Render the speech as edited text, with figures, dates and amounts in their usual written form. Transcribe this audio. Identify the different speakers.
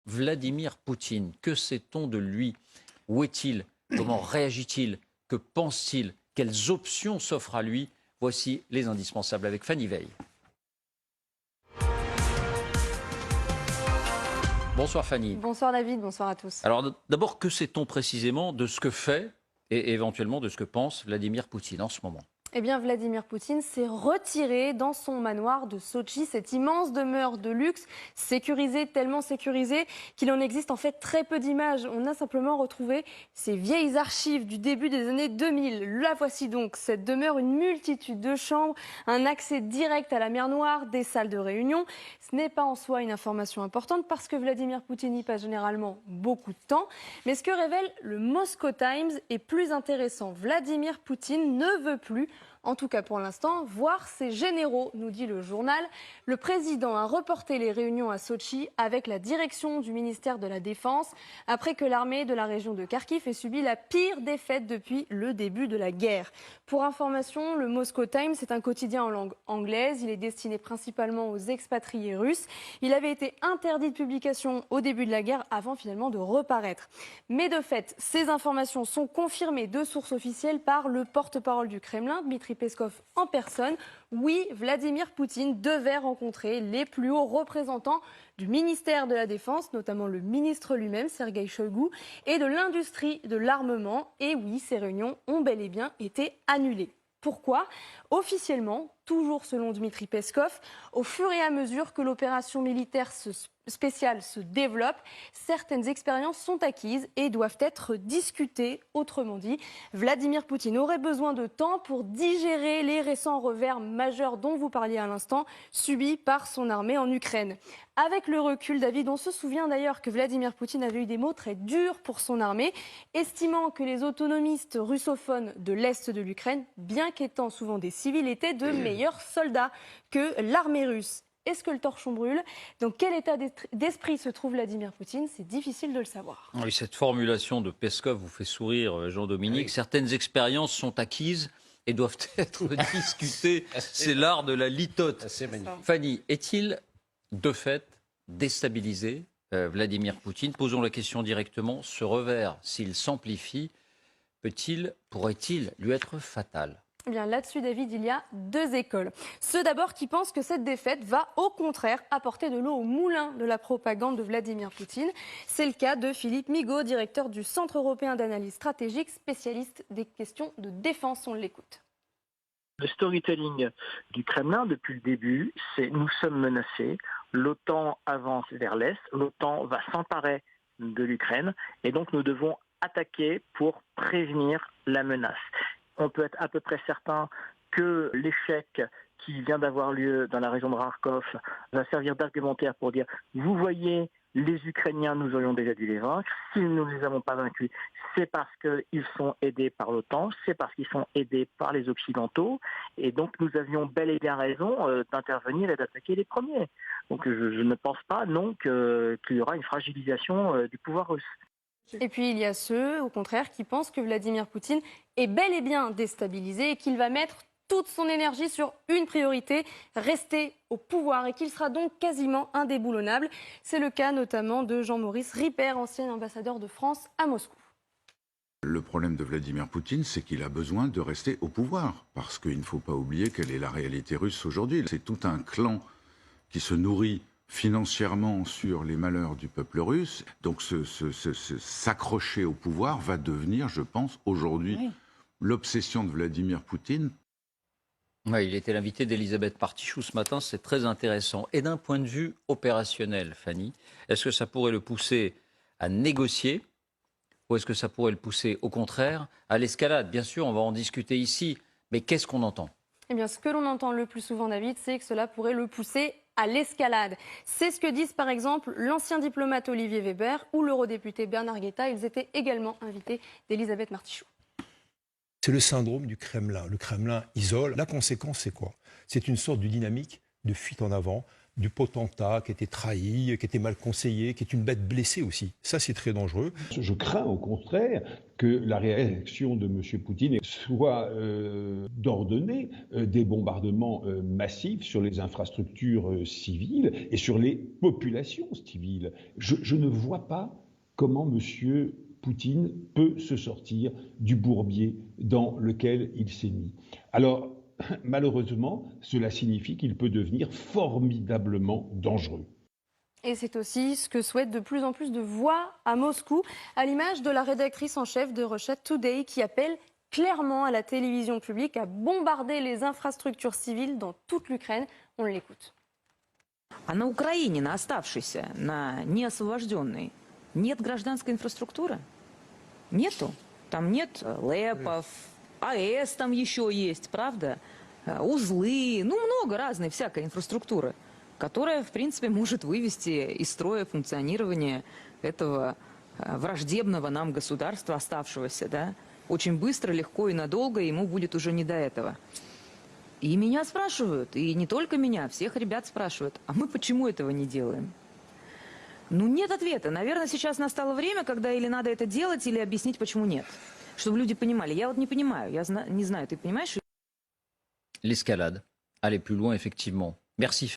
Speaker 1: Vladimir Poutine, que sait-on de lui? Où est-il? Comment réagit-il? Que pense-t-il? Quelles options s'offrent à lui? Voici les indispensables avec Fanny Veil. Bonsoir Fanny.
Speaker 2: Bonsoir David, bonsoir à tous.
Speaker 1: Alors d'abord, que sait-on précisément de ce que fait et éventuellement de ce que pense Vladimir Poutine en ce moment?
Speaker 2: Eh bien, Vladimir Poutine s'est retiré dans son manoir de Sotchi, cette immense demeure de luxe, sécurisée, tellement sécurisée qu'il en existe en fait très peu d'images. On a simplement retrouvé ces vieilles archives du début des années 2000. La voici donc, cette demeure, une multitude de chambres, un accès direct à la mer Noire, des salles de réunion. Ce n'est pas en soi une information importante parce que Vladimir Poutine y passe généralement beaucoup de temps. Mais ce que révèle le Moscow Times est plus intéressant. Vladimir Poutine ne veut plus, en tout cas pour l'instant, voir ses généraux, nous dit le journal. Le président a reporté les réunions à Sotchi avec la direction du ministère de la Défense après que l'armée de la région de Kharkiv ait subi la pire défaite depuis le début de la guerre. Pour information, le Moscow Times est un quotidien en langue anglaise. Il est destiné principalement aux expatriés russes. Il avait été interdit de publication au début de la guerre avant finalement de reparaître. Mais de fait, ces informations sont confirmées de sources officielles par le porte-parole du Kremlin, Dmitri Peskov en personne. Oui, Vladimir Poutine devait rencontrer les plus hauts représentants du ministère de la Défense, notamment le ministre lui-même, Sergueï Shoigu, et de l'industrie de l'armement. Et oui, ces réunions ont bel et bien été annulées. Pourquoi? Officiellement, toujours selon Dmitri Peskov, au fur et à mesure que l'opération militaire spéciale se développe, certaines expériences sont acquises et doivent être discutées. Autrement dit, Vladimir Poutine aurait besoin de temps pour digérer les récents revers majeurs dont vous parliez à l'instant, subis par son armée en Ukraine. Avec le recul, David, on se souvient d'ailleurs que Vladimir Poutine avait eu des mots très durs pour son armée, estimant que les autonomistes russophones de l'Est de l'Ukraine, bien qu'étant souvent des civils, étaient de meilleurs soldats que l'armée russe. Est-ce que le torchon brûle? Dans quel état d'esprit se trouve Vladimir Poutine? C'est difficile de le savoir.
Speaker 1: Oui, cette formulation de Peskov vous fait sourire, Jean-Dominique. Oui. Certaines expériences sont acquises et doivent être discutées. C'est l'art de la litote. Fanny, est-il de fait déstabilisé Vladimir Poutine? Posons la question directement. Ce revers, s'il s'amplifie, pourrait-il lui être fatal?
Speaker 2: Eh bien, là-dessus, David, il y a deux écoles. Ceux d'abord qui pensent que cette défaite va au contraire apporter de l'eau au moulin de la propagande de Vladimir Poutine. C'est le cas de Philippe Migaud, directeur du Centre européen d'analyse stratégique, spécialiste des questions de défense. On l'écoute.
Speaker 3: Le storytelling du Kremlin depuis le début, c'est nous sommes menacés, l'OTAN avance vers l'Est, l'OTAN va s'emparer de l'Ukraine et donc nous devons attaquer pour prévenir la menace. On peut être à peu près certain que l'échec qui vient d'avoir lieu dans la région de Kharkov va servir d'argumentaire pour dire « vous voyez, les Ukrainiens, nous aurions déjà dû les vaincre. Si nous ne les avons pas vaincus, c'est parce qu'ils sont aidés par l'OTAN, c'est parce qu'ils sont aidés par les Occidentaux. Et donc nous avions bel et bien raison d'intervenir et d'attaquer les premiers. Donc je ne pense pas, non, qu'il y aura une fragilisation du pouvoir russe. »
Speaker 2: Et puis il y a ceux, au contraire, qui pensent que Vladimir Poutine est bel et bien déstabilisé et qu'il va mettre toute son énergie sur une priorité, rester au pouvoir, et qu'il sera donc quasiment indéboulonnable. C'est le cas notamment de Jean-Maurice Ripper, ancien ambassadeur de France à Moscou.
Speaker 4: Le problème de Vladimir Poutine, c'est qu'il a besoin de rester au pouvoir, parce qu'il ne faut pas oublier quelle est la réalité russe aujourd'hui. C'est tout un clan qui se nourrit financièrement sur les malheurs du peuple russe. Donc s'accrocher au pouvoir va devenir, je pense, aujourd'hui, l'obsession de Vladimir Poutine.
Speaker 1: Oui, il était l'invité d'Elisabeth Partichou ce matin, c'est très intéressant. Et d'un point de vue opérationnel, Fanny, est-ce que ça pourrait le pousser à négocier ou est-ce que ça pourrait le pousser, au contraire, à l'escalade? Bien sûr, on va en discuter ici, mais qu'est-ce qu'on entend?
Speaker 2: Eh bien, ce que l'on entend le plus souvent, David, c'est que cela pourrait le pousser à l'escalade. C'est ce que disent par exemple l'ancien diplomate Olivier Weber ou l'eurodéputé Bernard Guetta. Ils étaient également invités d'Elisabeth Martichoux.
Speaker 5: C'est le syndrome du Kremlin. Le Kremlin isole. La conséquence, c'est quoi? C'est une sorte de dynamique de fuite en avant du potentat qui était trahi, qui était mal conseillé, qui est une bête blessée aussi. Ça, c'est très dangereux.
Speaker 6: Je crains au contraire que la réaction de M. Poutine soit d'ordonner des bombardements massifs sur les infrastructures civiles et sur les populations civiles. Je ne vois pas comment M. Poutine peut se sortir du bourbier dans lequel il s'est mis. Alors, malheureusement, cela signifie qu'il peut devenir formidablement dangereux.
Speaker 2: Et c'est aussi ce que souhaitent de plus en plus de voix à Moscou, à l'image de la rédactrice en chef de Russia Today qui appelle clairement à la télévision publique à bombarder les infrastructures civiles dans toute l'Ukraine. On l'écoute.
Speaker 7: А на Украине, на оставшейся, на неосвобожденной, нет гражданской инфраструктуры? Нету. Там нет ЛЭПов, АЭС там еще есть, правда? Узлы, ну много разной всякой инфраструктуры, которая, в принципе, может вывести из строя функционирование этого враждебного нам государства, оставшегося, да? Очень быстро, легко и надолго ему будет уже не до этого. И меня спрашивают, и не только меня, всех ребят спрашивают, а мы почему этого не делаем? Ну, нет ответа. Наверное, сейчас настало время, когда или надо это делать, или объяснить, почему нет. Чтобы люди понимали. Я вот не понимаю, не знаю, ты понимаешь?
Speaker 1: L'escalade. Aller plus loin, effectivement. Merci.